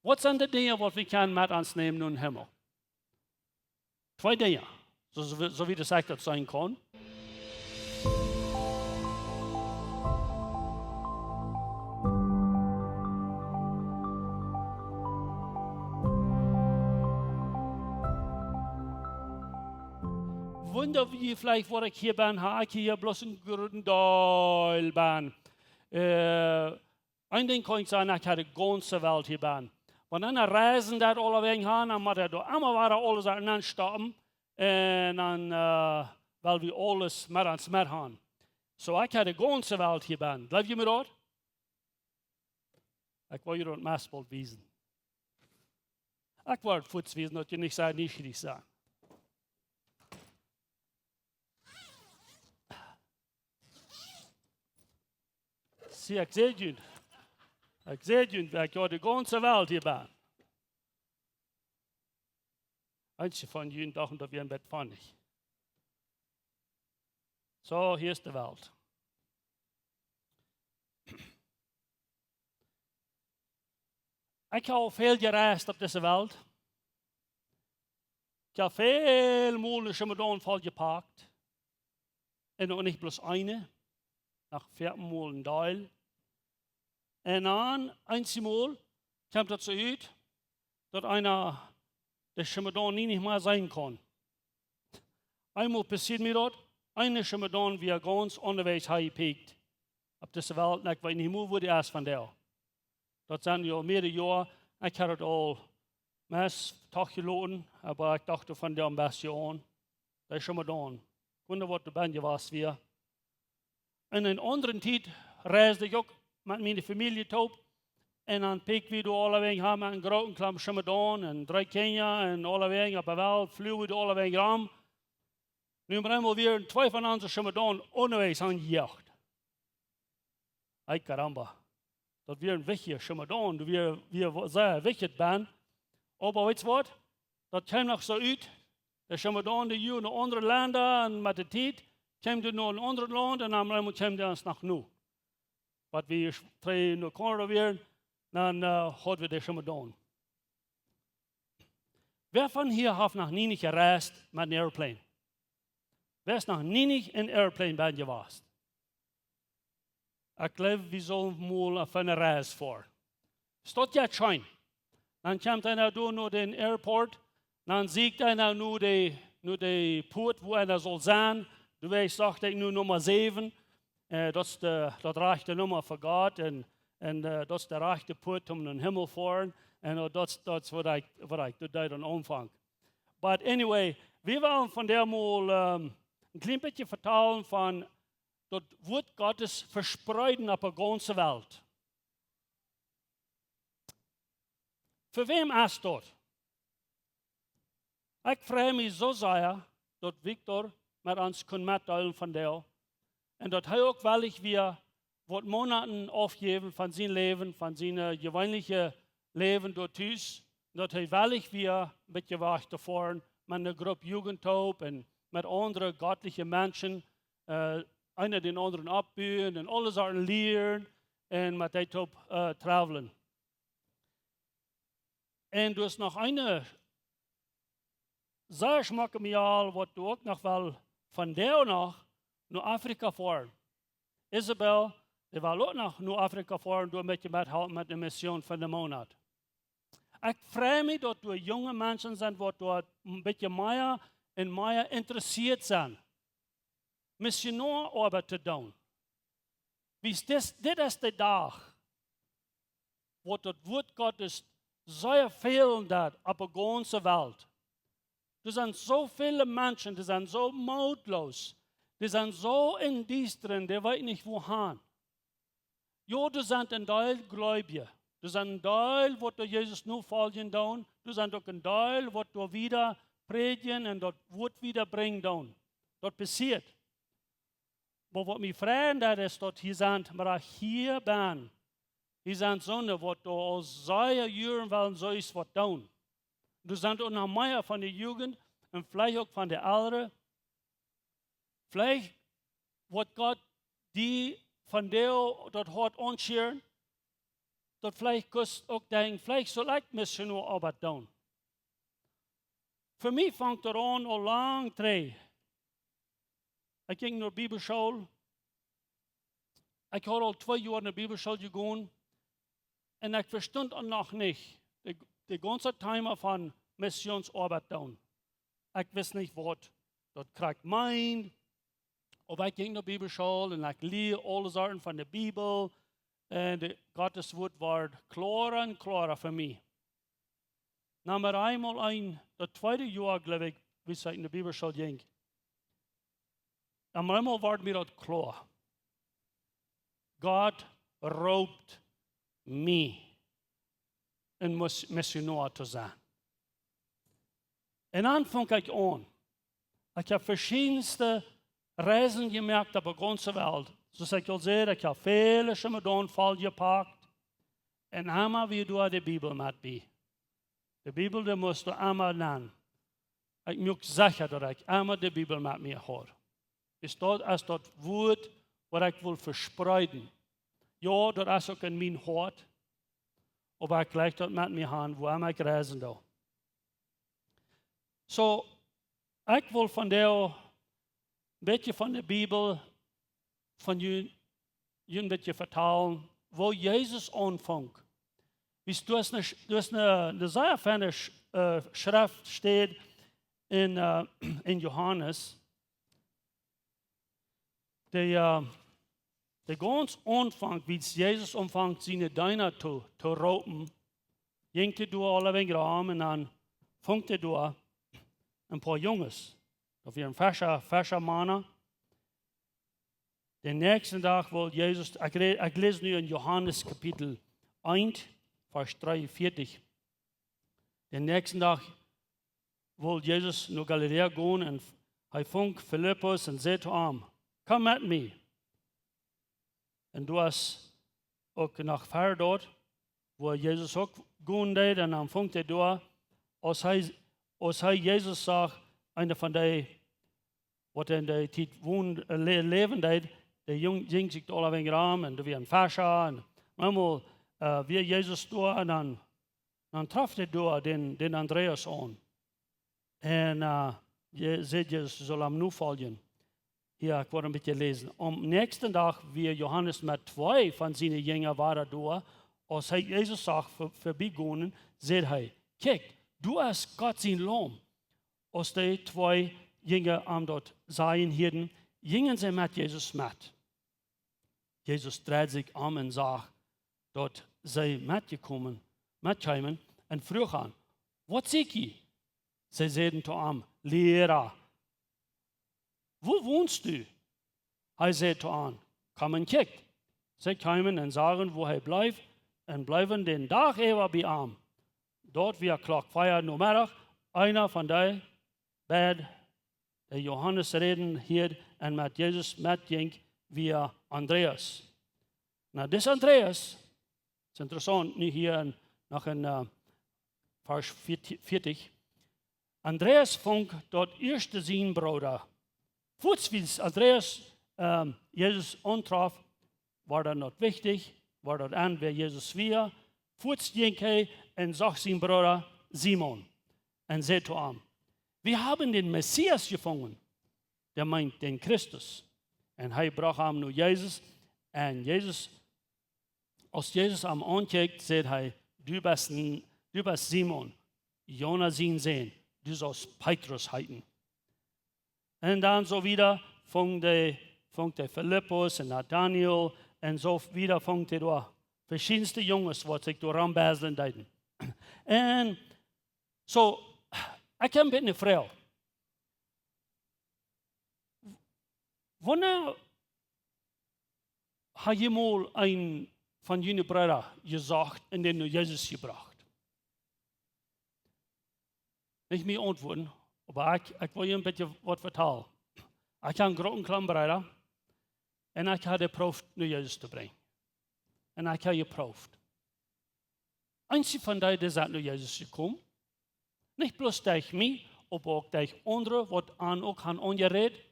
Wat zijn de dingen wat we kunnen met ons nemen in de hemel? 2 dingen, zo wie de zegt dat zijn kan. Wunder wie vielleicht, wo ich hier bin, habe ich hier bloß einen guten Teil bin. Ein Ding kann ich sagen, ich habe die ganze Welt hier bin. Wenn dann reisen dat alle wegen haben, dann muss er da immer wieder alles aneinander stoppen. Und dann, weil wir alles mit uns mit haben. So ich habe die ganze Welt hier bin. Glaubt ihr mir dort? Ich will ihr dort Maßbild wiesen. Ich will Fuß wiesen, dass ihr nicht sagt, nicht richtig sagen. Zie, ik zie je. Ik zie je, ik heb de ganze Welt hier bin. Einige von jullie dachten, dat wir ein Bett fand. So, hier ist die Welt. Ich habe viel gereist auf dieser Welt. Ich habe viel Mal schon mal voll geparkt. Und auch nicht bloß eine. Nach 4 Mal ein Teil. Und dann, einmal, kommt dazu uit, dass einer der Schimmedan nicht mehr sein kann. Einmal passiert mir dort, eine Schimmedan, wie ganz unterwegs heimgepickt. Auf dieser Welt, und ich weiß nicht mehr, wo die erst von der. Das sind ja mehrere Jahre, ich habe das all meist Tag geladen, aber ich dachte von der am besten an. Der Schimmedan. Wunder, was du bist, was wir. In een andere tijd reisde ik ook met mijn familie toe. En dan pik we door alle wegen hebben een grote klap Schimmedan en 3 Kenia en alle wegen op de wereld vliegen we door alle wegen ram. Nu hebben we weer 2 van onze Schimmedan onderwegs aangejaagd. Ay caramba, dat weer een wichtige Schimmedan, dat we zeer wichtig ben. Maar weet je wat? Dat kwam nog zo uit. De Schimmedan die in andere landen en met de tijd. Kwam du naar een ander land en dan kwam du ons nog nu. Wat we 3 in Canada weer, dan hadden we de Schimmedan. Wer van hier heeft nog niet gereisd met een airplane? Wer is nog niet in een airplane ben geweest? Ik geloof, we zullen mal op een reis voor. Staat je schijn. Dan komt hij nou naar de airport, dan ziet hij nou nu de poort waar hij zal zijn. Du weißt, sagte ich nur Nummer 7. Das ist das rechte Nummer für Gott. Und das ist der rechte Put um den Himmel fahren. Und das ist was ich dann anfange. But anyway, wir wollen von der mal ein klein bisschen vertellen von das Wort Gottes verspreiden auf der ganzen Welt. Für wem ist das? Ich freue mich so sehr, dass Victor mit uns mitteilen von der. Und das hat auch, weil wir Monaten aufgeben von seinem Leben, von seinem gewöhnlichen Leben dort ist. Das hat, weil wir mit gewacht davor, mit einer Gruppe Jugendtaub und mit anderen göttlichen Menschen, einer den anderen abbühen und alle Sachen lernen und mit der Taub traveln. Und du hast noch eine sehr schmacke Mal, was du auch noch will, von der nach Afrika fahren. Isabel, die will auch nach Afrika fahren, du möchtest mithelfen mit der Mission von dem Monat. Ich freue mich, dass du junge Menschen sind, die dort ein bisschen mehr interessiert sind, Missionararbeit zu tun. Das ist der Tag, wo das Wort Gottes sehr fehlen auf der ganzen Welt. Es sind so viele Menschen, die sind so mutlos, die sind so in dies drin, die weiß nicht wohin. Ja, die sind ein Teil Gläubige. Die sind ein Teil, wo du Jesus nur folgen tun. Die sind auch ein Teil, wo du wieder predigen und das Wort wieder bringen tun. Das passiert. Aber was mich freut, ist, dass hier sind, aber hier bin. Hier sind Sonne, wo du aus sehr Jahren wollen, so ist was tun. Du sind auch noch mehr von der Jugend und vielleicht auch von der Älteren. Vielleicht wird Gott die von der dort hat anscheren, dat vielleicht kost ook denken, vielleicht soll ich missionarische doen. Für mich fängt er an, al lang terug. Ich ging naar Bibelschool. Ich had al 2 Jahre naar Bibelschool gegaan. Und ich verstand es noch nicht. Die ganze Thema von Missionsarbeit doen. Ich weiß nicht, was das kriegt meint. Aber ich ging naar Bibelschool und ich leer alle Sachen von der Bibel. Und Gottes Wort war klarer und klarer für mich. Na, maar einmal das 2. Jahr, glaube ich, wie ich in der Bibelschule ging. Einmal war mir das klar. Gott raubt mich, ein Missionar zu sein. Und dann fing ich an. Ich habe verschiedenste Reisen gemerkt auf der ganzen Welt. So ich al zei, ich habe viele schon mal voll gepackt. Und einmal wie du die Bibel mit bei. Die Bibel, die musst du einmal nennen. Ich muss sicher, dass ich einmal die Bibel mit mir habe. Ist das als das Wort, was ich will verspreiden. Ja, das ist auch in mein Hart. Aber ich gleich das mit mir an, wo immer ich reisen da. So, ich will von der ein bisschen von der Bibel von Ihnen ein bisschen vertellen, wo Jesus anfängt. Du hast eine sehr feine Schrift steht in Johannes, der ganz Anfang, wie Jesus anfängt, seine Diener zu rauben, ging er alle wegen Raum und dann fängt er ein paar Jungs. Auf ihren fescher Mann. Den nächsten Tag wollte Jesus, ich lese nu in Johannes Kapitel 1, Vers 43. Den nächsten Tag wollte Jesus nach Galiläa gehen und er fängt Philippus und sagt zu ihm, komm mit mir. Und du hast auch nach Feier dort, wo Jesus auch gehen deed, und dann fängt er da, als hij Jesus sagt, einer von denen, was in der Zeit leben deed, der Jung sich alle wegen Raum und wie ein Fascher. Und manchmal, wie Jesus da, und dann traf er da den Andreas an. Und seht, Jesus soll ihm nur folgen. Hier, ich wollte ein bisschen lesen. Am nächsten Tag, wie Johannes mit 2 von seinen Jüngern war da, als Jesus sagt, vorbeigegangen, sagt er, kijk, du hast Gott sein Lamm. Als die 2 Jünger am dort seien hielten, gingen sie mit Jesus mit. Jesus dreht sich um und sagt, dort sei mitgekommen und frug an, was seht ihr? Sie sagten zu ihm, Lehrer, wo wohnst du? Er sagte zu ihm, komm und kick. Sie kamen und sagen, wo er bleibt, und bleiben den Tag über bei ihm. Dort wird Klockfeier nur Mittag, einer von den beiden, der Johannes reden hier und mit Jesus mitging, wie Andreas. Na, das Andreas, ist interessant, nicht hier noch in Vers 40. Andreas fängt dort erste sein Bruder. Kurz wie Andreas Jesus antraf, war das nicht wichtig, war das an, wer Jesus war. Kurz ging er und sagt sein Bruder Simon und sagte zu ihm, wir haben den Messias gefunden, der meint den Christus. Und er brach ihm nur Jesus. Und Jesus, als Jesus ihm anguckt, sagt er, du bist Simon, Jonas sehen, du sollst Petrus heißen. Und dann so wieder fängt der Philippus und Nathanael und so wieder fängt er da verschiedenste Jungs, was sich da rambasteln deuten. Und so, ich habe eine Frau. Wanneer hat jemand ein von jenen Brüdern gesagt und den Jesus gebracht? Nicht mir antworten, aber ich will Ihnen ein bisschen was vertellen. Ich habe einen großen kleinen Bruder und ich habe geprobt, nur Jesus zu bringen. Und ich habe geprobt. Einzig von denen, die sind nur Jesus gekommen. Nicht bloß durch mich, aber auch durch andere, was auch angeredet.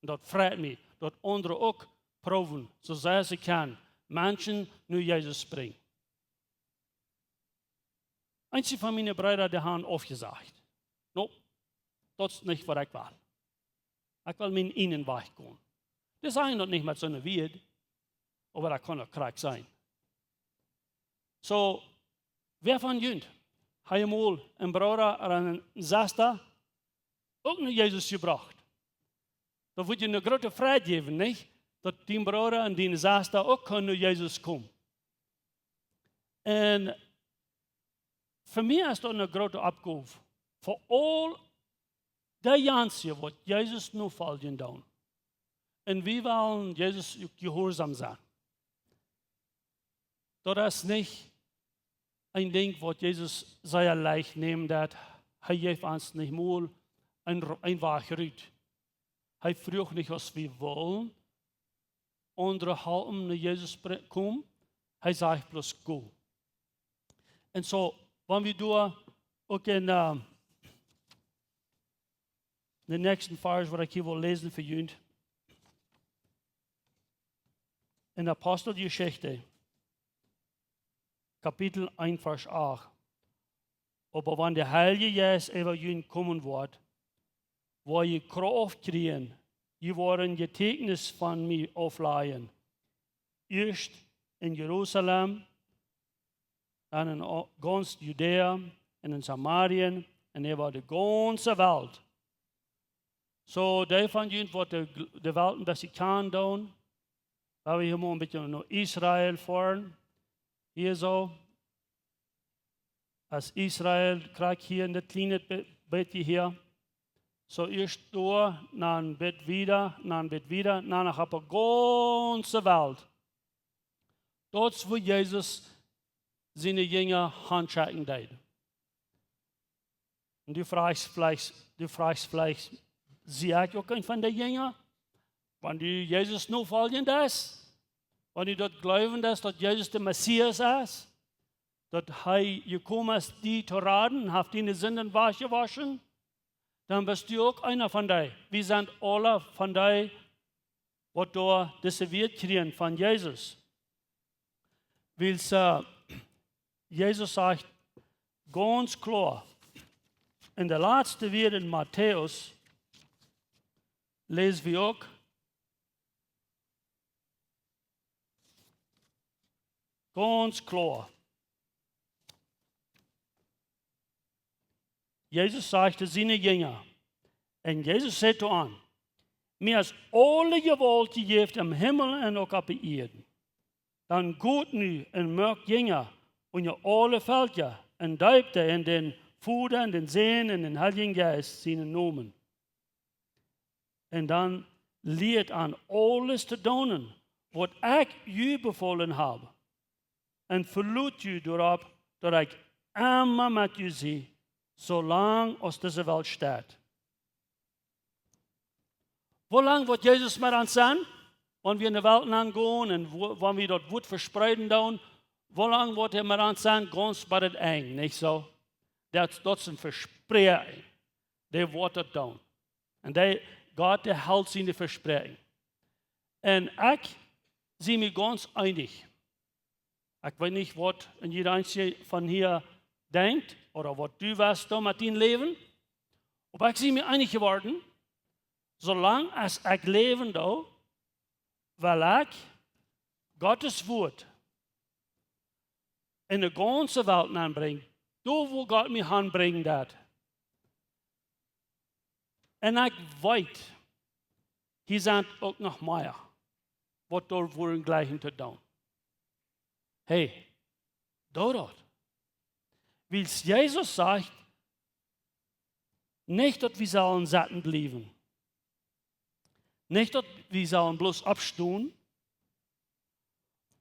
Und das freut mich, dass andere auch proben, so sehr sie können, Menschen nur Jesus bringen. Einige van mijn broeders die hebben afgezegd. No, dat is niet wat ik wil. Ik wil mijn innenweg gaan. Die zijn dat niet met zo'n weerd, maar dat kan ook krak zijn. So, wer van jullie heeft eenmaal een broeder en een zuster ook naar Jezus gebracht? Dan moet je een grote vrijheid geven, niet? Dat die broeder en die zuster ook kunnen naar Jezus komen. En voor mij is dat een grote opgave. Voor al die jansen wat Jezus nu volgen doen. En wie willen Jezus gehoorzaam zijn. Dat is niet een ding wat Jezus sehr leicht neemt, dat hij geeft ons niet mal een weg uit. Hij vroeg niet als we willen. Andere helpen naar Jezus komen. Hij zegt plus go. En zo, wanneer we doen, ook in de nächsten vers wat ik hier wil lezen voor jullie. In de Apostelgeschichte, Kapitel 1, Vers 8. Aber wanneer de Heilige Geist over jullie komen wordt, waar je kracht krijgen, je worden getuigenis van mij afleiden. Eerst in Jeruzalem, dan in ganz Judäa en in Samarien en over de ganze wereld. So, die van jullie wat de wereld een beetje kan doen, waar we hier een beetje naar Israël fahren, hier zo. Als Israël krijgt hier in dat kleine beetje hier. So eerst door, dan bed wieder, dan nach op de ganze wereld. Dat is waar Jezus zijn jünger handschrecken deed. En du fragst vielleicht, zie ik ook een van de jünger? Wanneer Jezus nu volgen is? Wanneer dat geloven is dat Jezus de Messias is? Dat hij gekomen is die te raden, heeft die zinden waschen? Dan bist du ook einer van die. Wir sind alle van die, wat door deze Welt kriegen van Jezus. Weil Jezus sagt ganz klar, in de laatste weer in Matthäus, lezen we ook, ganz klar. Jezus sagte seine Jünger, en Jezus zei toe aan, mir is alle gewalt gegeven im Himmel en ook op de aarde. Dan goed nu en maak Jünger und je alle Völker en duypte in den Vader en den Sohn en den Heiligen Geist seinen Namen. En dan leert aan alles te doen, wat ik u bevolen heb. En verloot u erop dat ik immer met u zie, zolang als deze wereld staat. Hoe lang wordt Jezus met ons zijn? Wanneer we in de wereld gaan en wanneer we dat woord verspreiden doen, hoe lang wordt hij met ons zijn? Ganz bij het eind, niet zo? Dat is een verspreking. Die wordt dat doen. En God houdt zijn verspreking. En ik zie me ganz einig. Ik weet niet wat iedereen van hier denkt, of wat du was dan met je leven. Maar ik zie me einig geworden. Zolang als ik leven doe, wil ik Gottes woord in de ganze wereld aanbrengen. Daar wil God me aanbrengen dat. En ik weet, hier zijn ook nog meer, wat door voor gleichen te doen. Hey, doe dat. Weil Jezus zegt, niet dat we zullen zaten blijven. Nicht, dass wir sollen bloß abstehen,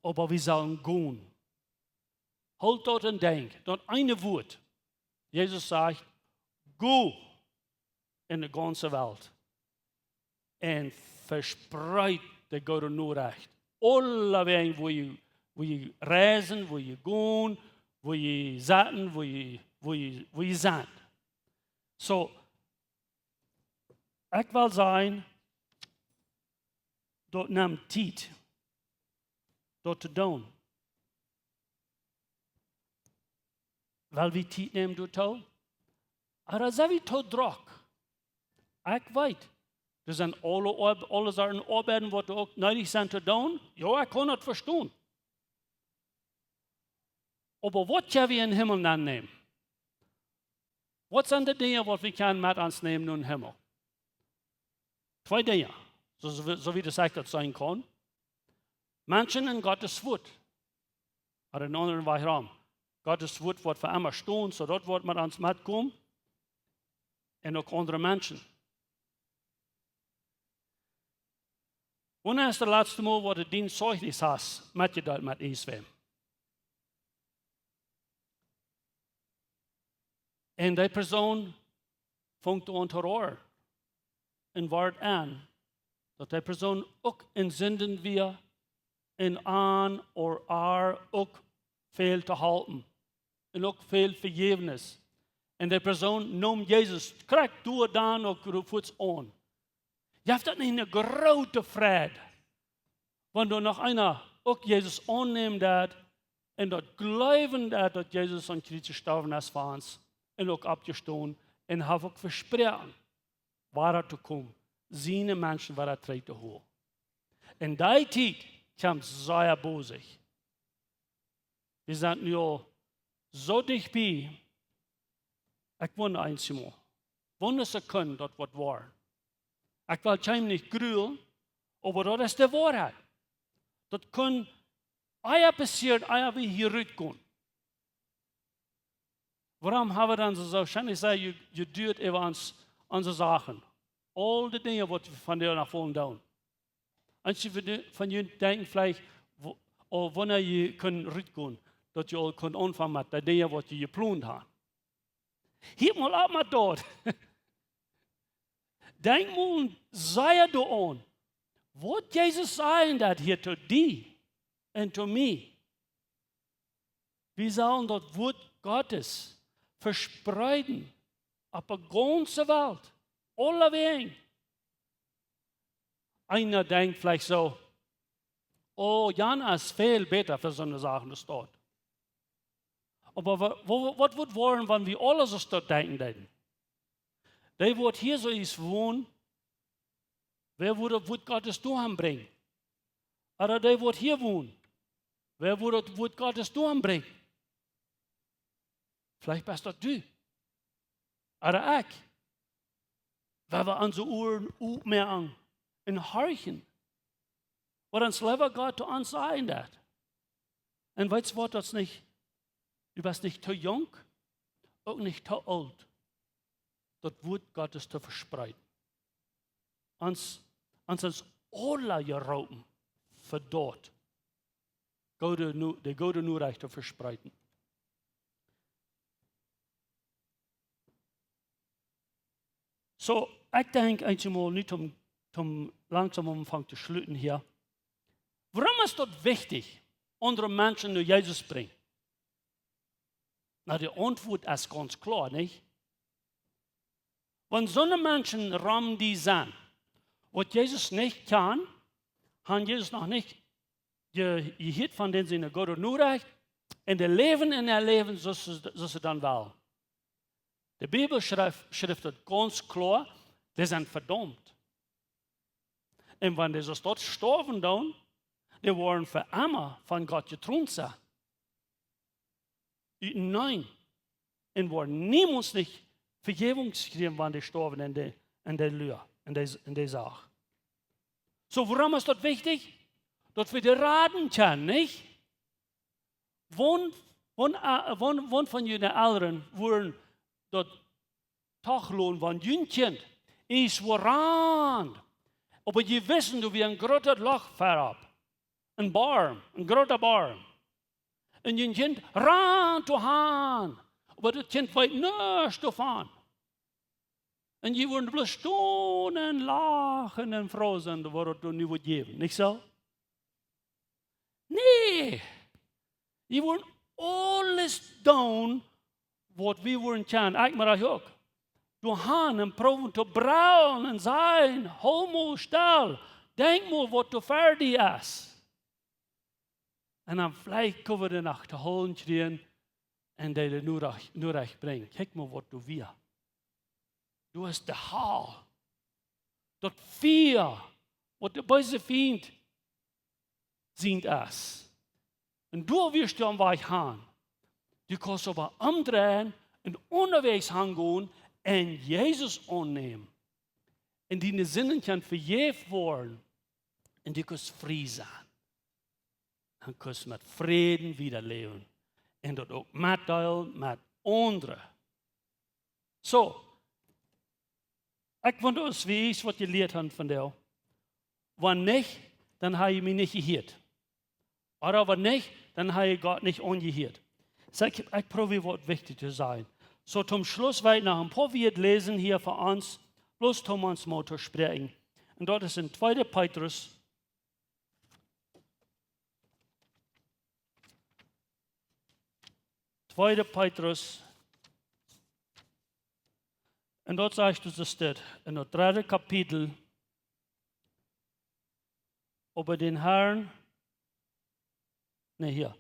aber wir sollen gehen. Halt dort und denk, dort eine Wort. Jesus sagt, go in die ganze Welt und verspreid die Gute Norecht. Alle Wege, wo je reisen, wo je gehen, wo je zaten, wo je zijn. So, ik wil zijn, dat neemt tijd, dat te doen. Wel wie tijd neemt door toe. Maar als we toe druk. Ik weet. Er zijn alle zaken arbeiden wat ook nodig zijn te doen. Ja, ik kan het verstaan. Maar wat gaan we in hemel dan nemen? Wat zijn de dingen wat we kunnen met ons nemen in hemel? 2 dingen, zo wie de dat zijn kan. Menschen in Gottes woord. Maar een andere waarom. Gottes woord wordt voor immer staan, zodat wordt met ons metkomt. En ook andere mensen. Wanneer is de laatste maal wat het dienst zeugnis has, met je dat met Israël? En die persoon vangt aan te horen. En wordt aan. Dat die persoon ook in zinden weer en aan of haar ook veel te houden. En ook veel vergevenis. En die persoon noemt Jezus. Krijg door dan ook voets aan. Je hebt dat niet een grote vrede. Wanneer nog einer ook Jezus aanneemt dat. En dat geloven dat Jezus aan kruis gestorven is voor ons. En ook opgestaan. En heeft ook versproken. Waar het te komen. Zien mensen waar het treedt te horen. In die tijd kwam zeer bozig. We zijn nu al zo dichtbij. Ik wonder eenmaal. Wanneer ze kunnen dat wat waar. Ik wil het niet gruwelen, maar dat is de waarheid. Dat kan eier passieren, eier we hieruit gaan. Waarom hebben we dan zo schijn zeggen, je duurt even onze zaken. Al die dingen wat we van daar naar voren doen. Als je van je denkt, vielleicht, of wanneer je kunt uitgaan, dat je al kunt aanvangen met de dingen wat je gepland hebt. Hiep mal op met dat. Denk mal, zei er aan. Wat Jezus zei dat hier tot die en tot mij. We zullen dat woord Gottes verspreiden op de ganze Welt. Alle wegen. Einer denkt vielleicht so, oh, Jan ist viel besser für so eine Sache, das dort. Aber was wird wollen, wenn wir alle so dort denken? Der wird hier so ist wohnen, wer würde das Wort Gottes durchbringen? Oder der wird hier wohnen, wer würde das Wort Gottes durchbringen? Vielleicht bist das du. Oder ich. Weil wir unsere Ohren aufmerken und horchen. Wat ons lieber Gott zu uns sagen hat. Und weißt du, das nicht? Du bist nicht zu jung, auch nicht zu alt. Das Wort Gottes zu verspreiten. Uns alle geroepen für dort. De goede Norecht zu verspreiten. So, ich denke einmal nicht um langsam Anfang zu schließen hier. Warum ist das wichtig, andere Menschen zu Jesus bringen? Na, die Antwort ist ganz klar, nicht? Wenn so eine Menschen rum die sind, was Jesus nicht kann, haben Jesus noch nicht gehört von denen sie eine gute Norecht und die leben in ihr Leben, so sie dann wollen. Die Bibel schrift ganz klar, die sind verdammt. Und wenn die so dort sterben dann, die waren für immer von Gott getrunken sein. Nein. Und waren niemals nicht Vergebung kriegen, wenn die sterben in der Lüge, in der Sache. So, warum ist das wichtig? Dass wir die raten können, nicht? Wann von den Eltern wurden das Taglohn von Jüngchen ist woran. Aber die wissen, du wie ein großer Loch verab. Ein großer Baum. Und ein Kind ran zu haben. Aber das Kind weiß nichts davon. Und die würden bloß stehen und lachen und froh sein, was du nicht wird geben. Nicht so? Nee. Die würden alles tun, was wir wollen können. Ich mache das auch. Du haben und proben zu brauen und sein, homo, still. Denk mal, was du fertig ist. Und dann vielleicht können wir die Nacht holen kriegen en de Norecht brengt. Kijk maar wat du wir. Du hast de Haar. Dat vier, wat de böse Feind sind es. En du wirst du am Weg gaan. Du kannst aber umdrehen und unterwegs hingehen und Jesus annehmen. Und deine Sinnen können verjährt worden. Und du kannst frei sein. Dan kannst du mit Frieden wieder leben. Und dat ook mitteilen mit anderen. So, ich wünsche uns, wie ich was geleerd habe von dir. Wenn nicht, dann habe ich mich nicht gehört. Oder wenn nicht, dann habe ich Gott nicht angehört. So, ich probiere, was wichtig zu sein. So, zum Schluss werde ich noch ein paar Wörter lesen hier für uns, bloß um uns mal zu sprechen. Und dort ist in 2. Petrus, und dort sagst du das dort, in das 3. Kapitel, über den Herrn, hier.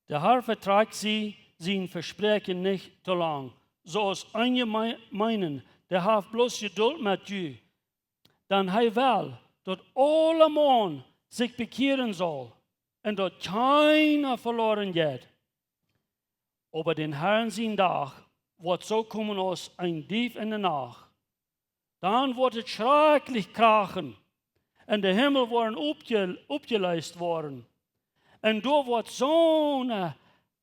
Der Herr verträgt sie, sein Versprechen nicht zu lang. So als einige meinen, der hat bloß Geduld mit dir. Dann er will, dass alle Mann sich bekehren soll und dass keiner verloren geht. Aber den Herrn sein Tag wird so kommen als ein Dieb in der Nacht. Dann wird es schrecklich krachen und der Himmel werden aufgelöst worden. Und da wird so eine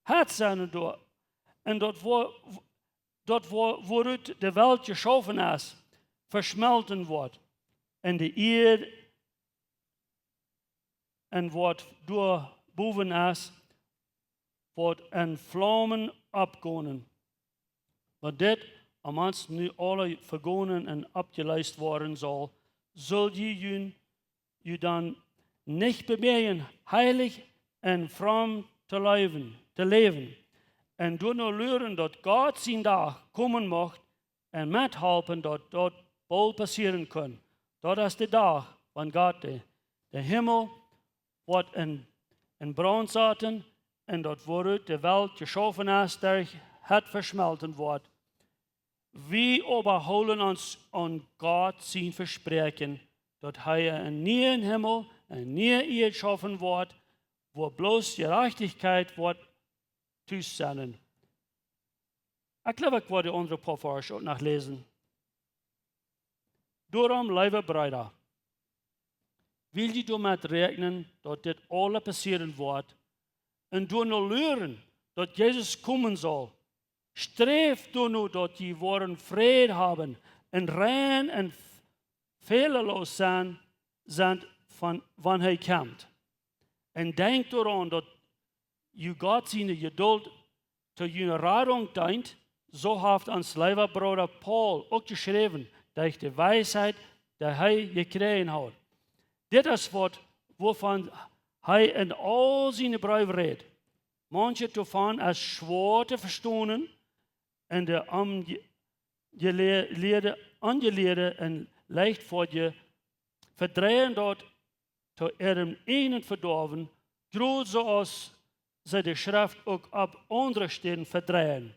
Herz sein und dort, wo die Welt geschaffen ist, verschmelzen wird. Und die Erde und was durch boven ist, wird in Flammen abgehen. Maar dit, als nu alle vergonnen en abgeleist worden soll je dan nicht bemühen, heilig en fromm te leven. En door nur leren dat Gott zijn dag komen mocht en methelpen dat dat bald passieren kan. Dat is de dag van Gott, de Himmel wordt in brand zaten en dat waaruit de Welt geschaffen is, der het verschmelten wordt. Wir aber holen uns an Gott sein Versprechen, dass er einen neuen Himmel, einen neuen Erde schaffen wird, wo bloß Gerechtigkeit wird zusammen. Ich glaube, ich werde unsere Passage auch nachlesen. Darum, liebe Brüder, will ich damit rechnen, dass das alles passieren wird und du nur lernen, dass Jesus kommen soll. Streef du nur, dass die Worten Frieden haben und rein und fehlerlos sind von wann er kommt. Und denk daran, dass Gott seine Geduld zu jener Rettung dient, so hat uns lieber Bruder Paul auch geschrieben, durch die Weisheit, die er gekriegt hat. Das ist was, wovon er in all seinen Briefen redet. Manche davon ist schwer zu verstehen, en de angeleerde en leicht voor je verdrehen dort zu ihrem einen verdorven, groß zoals ze de Schrift ook op andere steden verdrehen.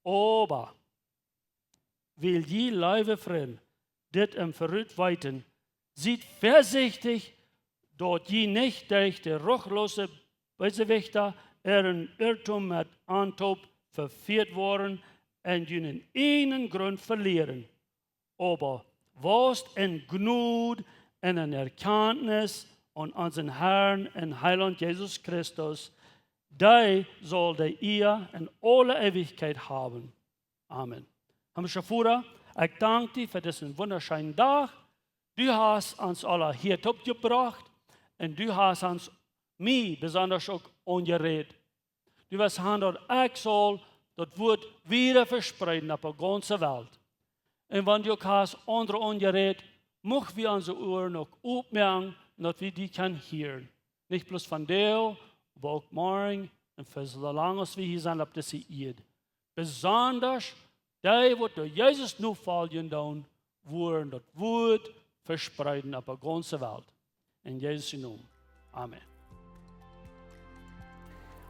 Aber, will je lieve vriend dit im Verrüt weiten, sieht vorsichtig, dort je nicht durch die ruchlose Bösewichter ihren Irrtum mit Antop verführt worden und einen einen Grund verlieren. Aber was in Gnade und in Erkenntnis an unseren Herrn und Heiland Jesus Christus, der soll der ihr in alle Ewigkeit haben. Amen. Herr Vater, ich danke dir für diesen wunderschönen Tag. Du hast uns alle hier gebracht und du hast uns mich besonders auch angeredet. Du wirst haben, dass ich soll das Wort wieder verspreiden auf der ganzen Welt. Und wenn du hast andere angeredet, möchten wir unsere Ohren noch aufmerken, dass wir die können hören. Nicht bloß von dir, aber auch morgen und für so lange als wir hier sind, auf diese Erde. Besonders die, die durch Jesus nur folgen, dann wollen das Wort verspreiden auf der ganzen Welt. In Jesu Namen. Amen.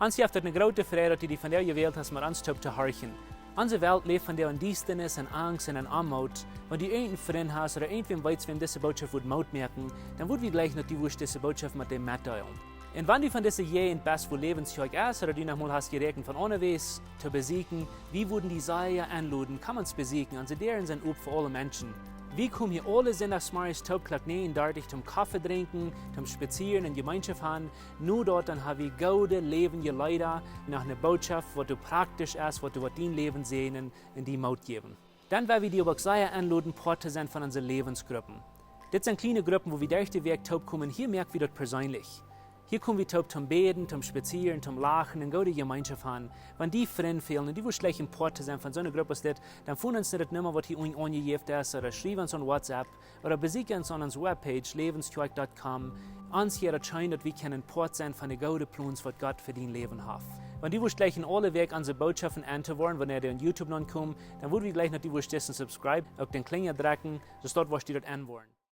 Ans heeft het een grote vrede dat die van der gewählt hast, maar ans top te horchen. Onze Welt leeft van der Diestenis en Angst en Armut. Wenn du irgendeinen Freund hast oder irgendwem weißt, wem diese Botschaft wird Maut merken, dann wird wir gleich noch die Wurst diese Botschaft mit dem mitteilen. Und wenn du von dieser je in Best wo Läwens Kjoakj ist, oder du noch mal hast gerechnet von unterwegs zu besiegen, wie würden die Seier anluden, kann man es besiegen, und sie deren sind up für alle Menschen. Wir kommen hier alle sonntagsmorgens Topklock 39 zum Kaffee trinken, zum Spazieren und Gemeinschaft haben. Nur dort dann haben wir goode Leben Leute nach einer Botschaft, was du praktisch ist, was du mit dein Leben sehen und in die Maut geben. Dann werden wir die aber sehr anladen, Porte sind von unseren Lebensgruppen. Das sind kleine Gruppen, wo wir durch den Weg top kommen. Hier merken wir das persönlich. Hier kommen wir top zum Beten, zum Spazieren, zum Lachen und gute Gemeinschaft haben. Wenn die Freunde fehlen und die wohl schlecht Porte sind von so einer Gruppe, dann finden uns nicht mehr, was hier angegeben ist, oder schreiben uns an WhatsApp, oder besuchen uns an unserer Webpage, läwenskjoakj.com. Uns hier erscheint, dass wir können Port sein von den guten Plänen, was Gott für dein Leben hat. Wenn die wohl gleich in alle Weg unsere Botschaften anzuhören, wenn ihr auf YouTube noch kommt, dann würden wir gleich noch die wohl subscribe, auf den Klinger drücken, so dort, was die dort anwollen.